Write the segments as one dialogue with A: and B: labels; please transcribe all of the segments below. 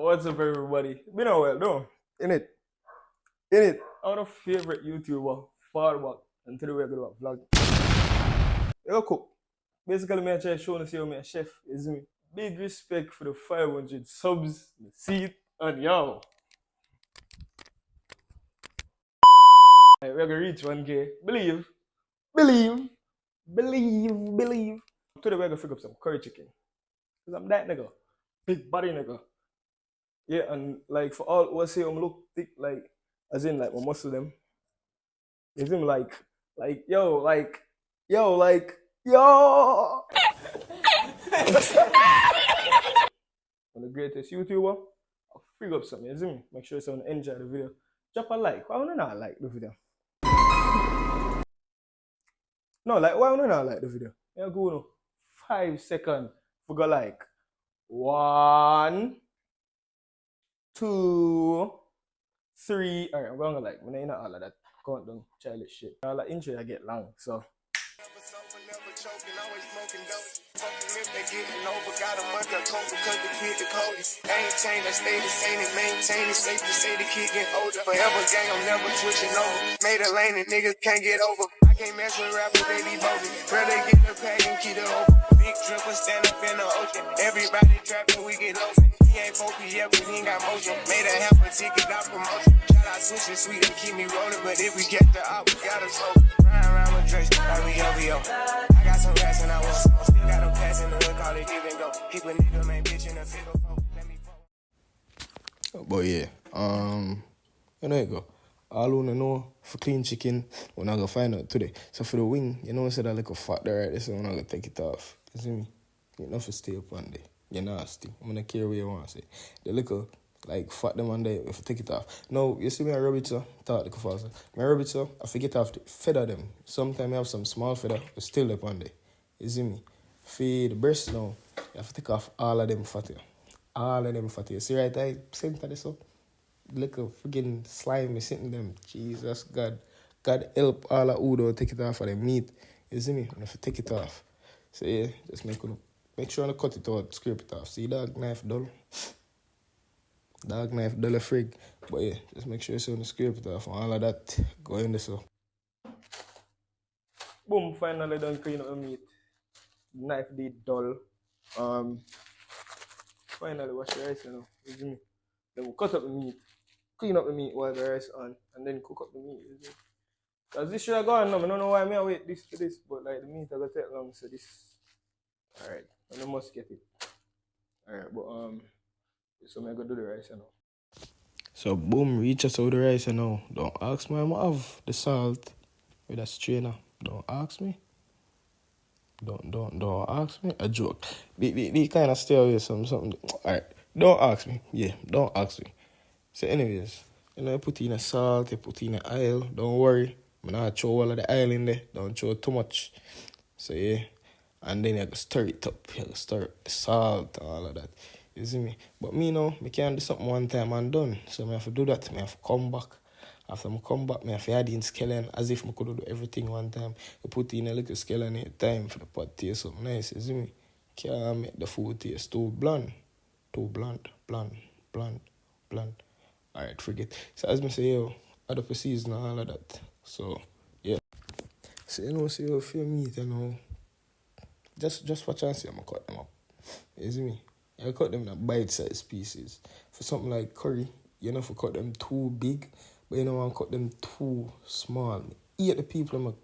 A: What's up, everybody? Been a while, no? In it. Our favorite YouTuber, Farback, and today we're going to vlog. You cook. Basically, me I try showing you me a chef, is me. Big respect for the 500 subs, the seat, and yo. We're gonna reach 1K. Believe. Today we're gonna figure up some curry chicken. Cause I'm that nigga. Big body nigga. Yeah, and like for all what's say look thick, like as in like my muscle them. Is him yo. I'm the greatest YouTuber. I'll figure up something, you see me? Make sure you enjoy the video. Drop a like. Why would I not like the video? No, like why would I not like the video? Yeah, go no 5 seconds. We go like 1, 2, 3. Alright, I'm gonna like when I not all of that countdown childish shit. All the intro I get long, so they getting over, got a month of coke because the kid the coldest. Ain't changed, I stay the same and maintain it. Safe to say the kid getting older. Forever gang, I'm never switching over. Made a lane and niggas can't get over. I can't mess with rappers, they be bogus. Rather get the pack and keep it open. Big dripper stand up in the ocean. Everybody trapping, we get lost. He ain't focused yet, but he ain't got motion. Made a half a ticket out promotion. Shout out Switch and Sweet and keep me rolling. But if we get the op, we gotta slow. Ride around with Drake, like we OVO. I got some rats and I want some. Still got them pass in the hood, call it give and go. Keep a nigga, man, bitch in a figure four. Let me fuck.
B: But yeah, you know you go. All you know for clean chicken, we're not gonna find out today. So for the wing, you know, I said that like a fat there, right? So we're not gonna take it off. You see me? You know, for stay up one day. You're nasty. I'm gonna care what you want to say. The little like fat them one day if I take it off. No, you see me, I rub it so, talk the faster. I rub it so, I forget off the feather them. Sometimes I have some small feather, but still up one day. You see me? For the breast now, you have to take off all of them fatty. All of them fatty. You see right there, center this up. Little freaking slime is sitting them. Jesus God. God help all of who take it off of the meat. You see me? I have to take it off. So yeah, just make sure I cut it out, scrape it off. See dog knife dull. Dog knife dull a frig. But yeah, just make sure you scrape it off and all of that go in there so.
A: boom, finally done clean up the meat. Knife did dull. Finally wash the rice, you know. You see me? Then we'll cut up the meat, clean up the meat while the rice on, and then cook up the meat. You see? Cause this should have gone now. I don't know why I wait this for this, but like the meat I gonna take long, so this. Alright, and I must get it. Alright, but so I'm gonna do the rice, you know.
B: So boom, reach us out the rice you know. Don't ask me, I'm have the salt with a strainer. Don't ask me. Don't ask me. A joke. They kind of stay away something. Alright, don't ask me. Yeah, don't ask me. So anyways, you know, you put in a salt, you put in a oil. Don't worry. I'm not throw all of the oil in there. Don't throw too much. So yeah. And then you go stir it up. You go stir the salt and all of that. You see me? But me now, I can't do something one time and done. So I have to do that. I have to come back. After I come back, I have to add in scallion as if I could do everything one time. You put in a little scallion at a time for the pot taste something nice. You see me? Can't make the food taste too bland. Too bland. Alright, forget. So as I say, yo, add up a season and all of that. So, yeah. So, you know, see how for meat, you know, just watch and see I'm going to cut them up. You see me? I cut them in a bite-sized pieces. For something like curry, you know, if I cut them too big, but you know, I cut them too small. Eat the people, I'm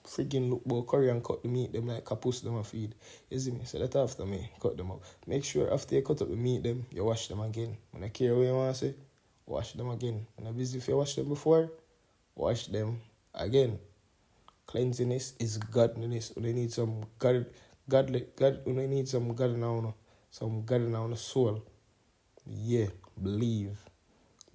B: freaking look about curry and cut the meat, them like capus them and feed. You see me? So that after me, cut them up. Make sure after you cut up the meat, them, you wash them again. When I care what you want to say, wash them again. When I'm busy if you wash them before, wash them again. Cleanliness is godliness. When you need some when you need some God now, some God now on the soul. Yeah, believe.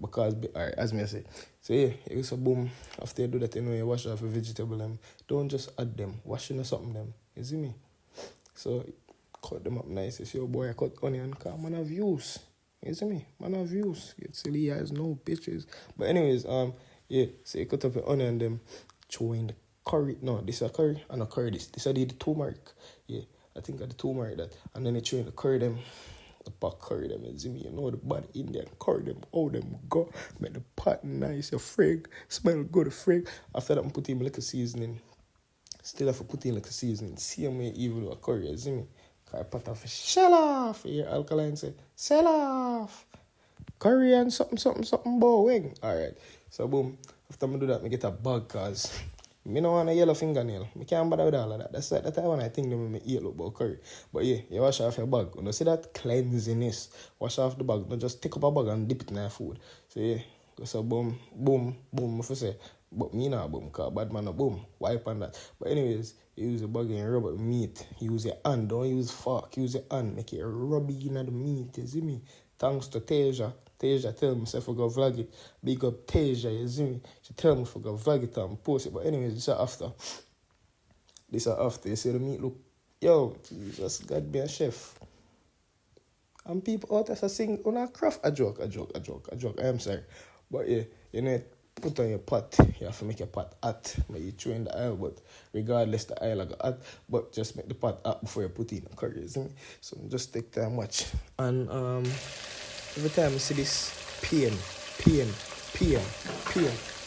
B: Because, alright, as me I say. So yeah, it's a boom. After you do that, you know, you wash off your vegetable them. Don't just add them. Wash in something them. You see me? So, cut them up nice. You see your boy, I cut onion, because man have use. You see me? Man have use. Get silly eyes, no bitches. But anyways, yeah, so you cut up your onion them, throw in the curry. No, this is a curry, and a curry this. This is the turmeric. Yeah, I think I the turmeric that. And then you throw in the curry them. The pot curry them, you see me? You know the bad Indian curry them, how them go. Make the pot nice, you frig. Smell good, frig. After that, I put in a little seasoning. Still have to put in like a seasoning. Same way even with a curry, you see me? Cause I pot off, shell off. You hear alkaline say, sell off. Curry and something, bowing. Alright. So boom. After I do that, I get a bag cause me no want a yellow fingernail. Me can't bother with all of that. That's like that one I think them me eat look about curry. But yeah, you wash off your bag. You know, see that cleansiness. Wash off the bag. Don't just take up a bag and dip it in your food. So yeah. So boom, if I say. But me not boom, cause bad man no boom. Wipe on that. But anyways, you use a bag and rub up meat. Use your hand, don't use fork. Use your hand. Make it rub in the meat, you see me? Thanks to Tasia. Tasia tell me if I go vlog it. Big up Tasia, you see me? She tell me if I go vlog it and post it. But anyways, this is after. You see the meat look, yo, Jesus, God be a chef. And people out there sing on a craft. A joke. I am sorry. But yeah, you know, put on your pot. You have to make your pot hot. But you throw in the oil, but regardless the oil got hot. But just make the pot hot before you put in the curry, you see me? So just take time watch. And every time I see this pain.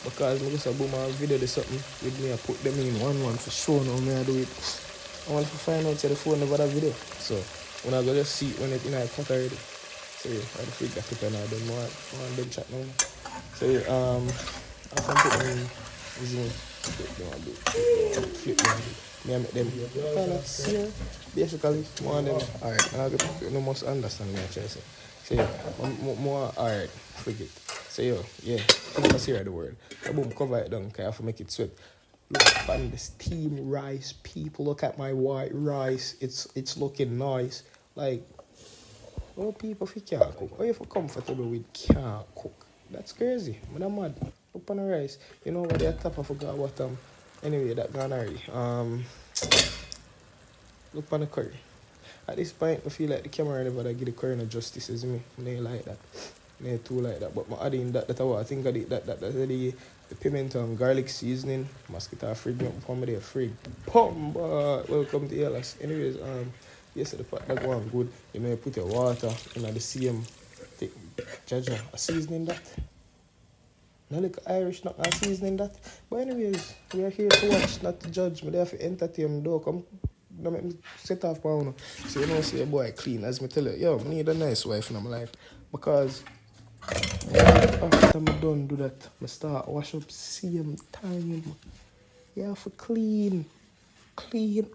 B: Because I just boom a video or something with me, I put them in one for sure now me I do it. I want to find out the phone never that video. So when I go just see it when it's in a pot already. So yeah, I freak that people now don't want them chat now. So yeah, I can put them in easy flip them. Me I make them here. Basically one of them alright, I you must understand what I try to say. So yeah, more alright, forget. So yo, yeah, think I see the word. I boom cover it down, cause I have to make it sweat. Look at the steamed rice, people. Look at my white rice. It's looking nice. Like, oh people if you can't cook. Or if you're comfortable with can't cook. That's crazy. Man, I'm mad. Look on the rice. You know what they top I forgot what anyway that gone already. Look on the curry. At this point I feel like the camera never give the curry no justice, isn't me? They like that. They too like that. But my adding that I think I did that the pimento and garlic seasoning. Mosquito frig up for me there frig. Pum welcome to Elas. Anyways, yes the pot that one good. You know you put your water in the same thing. Jaja, a seasoning that. Not like Irish not a seasoning that. But anyways, we are here to watch, not to judge. Me there for entertain though. Come don't make me set off pound. So you know see your boy clean as me tell you, yo, I need a nice wife in my life. Because after I done do that, I start wash up same time. You have to clean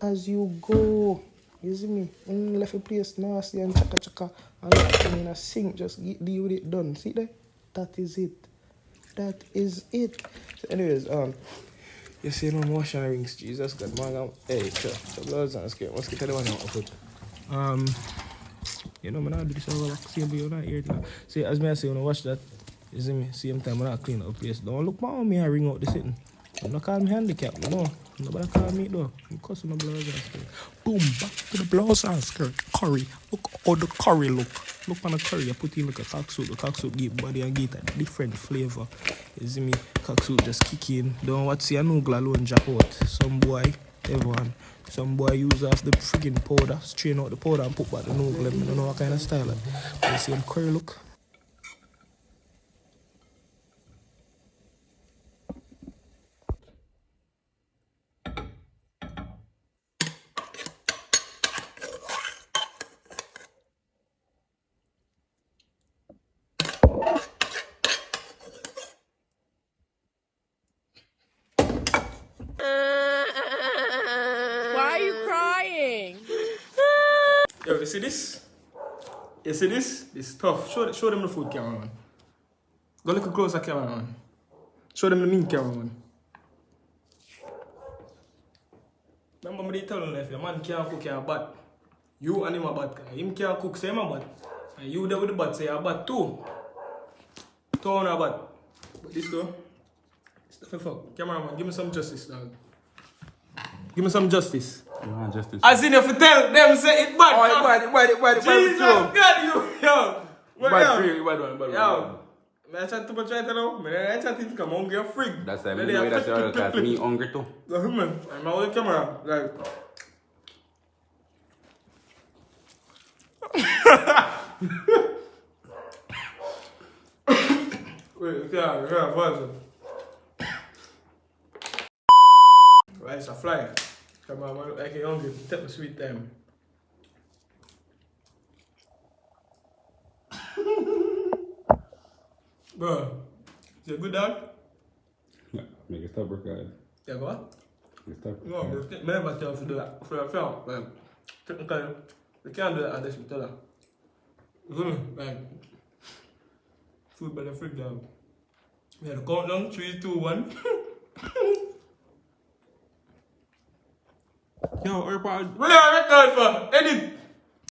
B: as you go. You see me? Left a place nasty and chaka and left it in a sink, just deal with it done. See there? That is it. So anyways, you see no more washing rings, Jesus God, man. Hey, sure. So blows and skirt. Must get the one out of it. You know, I'm not do this over like same way, you're not here now. See, as me I say, when I watch that, you see me, same time when I clean up place. Don't look on me and ring out the sitting. I'm not call me handicap, no. Nobody call me though. I'm cussing the blouse and skirt. Boom, back to the blouse and skirt. Curry. Look how the curry look. Look on the curry, I put in like a cocksuit. The cocksuit give body and get a different flavor. You see me, cocksuit just kick in. Don't watch see a noodle alone jack out. Some boy, everyone. Some boy use off the friggin' powder, strain out the powder and put back the noodle. I don't know what kind of style like. But you see the curry look.
C: Why are you crying?
B: Yo, you see this? You see this? This tough. Show them the food, cameraman. Go look closer, cameraman. Show them the meat, cameraman. Remember me telling you, if your man can't cook, you're bad. You and him are bad. Him can't cook, say him are bad. And you there with the bad, say you're bad too. Two are bad. But this though, stuff the fuck. Cameraman, give me some justice, dog. Give me some justice.
D: You want justice?
B: As in if you tell them say it bad.
D: Oh, bad.
B: Jesus God, you, yo.
D: Bad free, bad one.
B: Yo. I chat too much right now. I chat to come hungry or freak.
D: That's the way that's your class. Me hungry too.
B: Go man. I'm out the camera. Like. Wait, yeah, what's right, it's a fly. Come on, man, like you're hungry. Take the sweet time. Bro, is it a good dog?
D: Yeah, make it stop recording.
B: Yeah, what?
D: Make it stop
B: No,
D: recording.
B: they never tell us to do that. For a film, like, technically, we can't do that unless we tell her. You feel me? Like, food by the fridge down. We had to count down 3, 2, 1. Yo, everybody. What are you record for? Edit!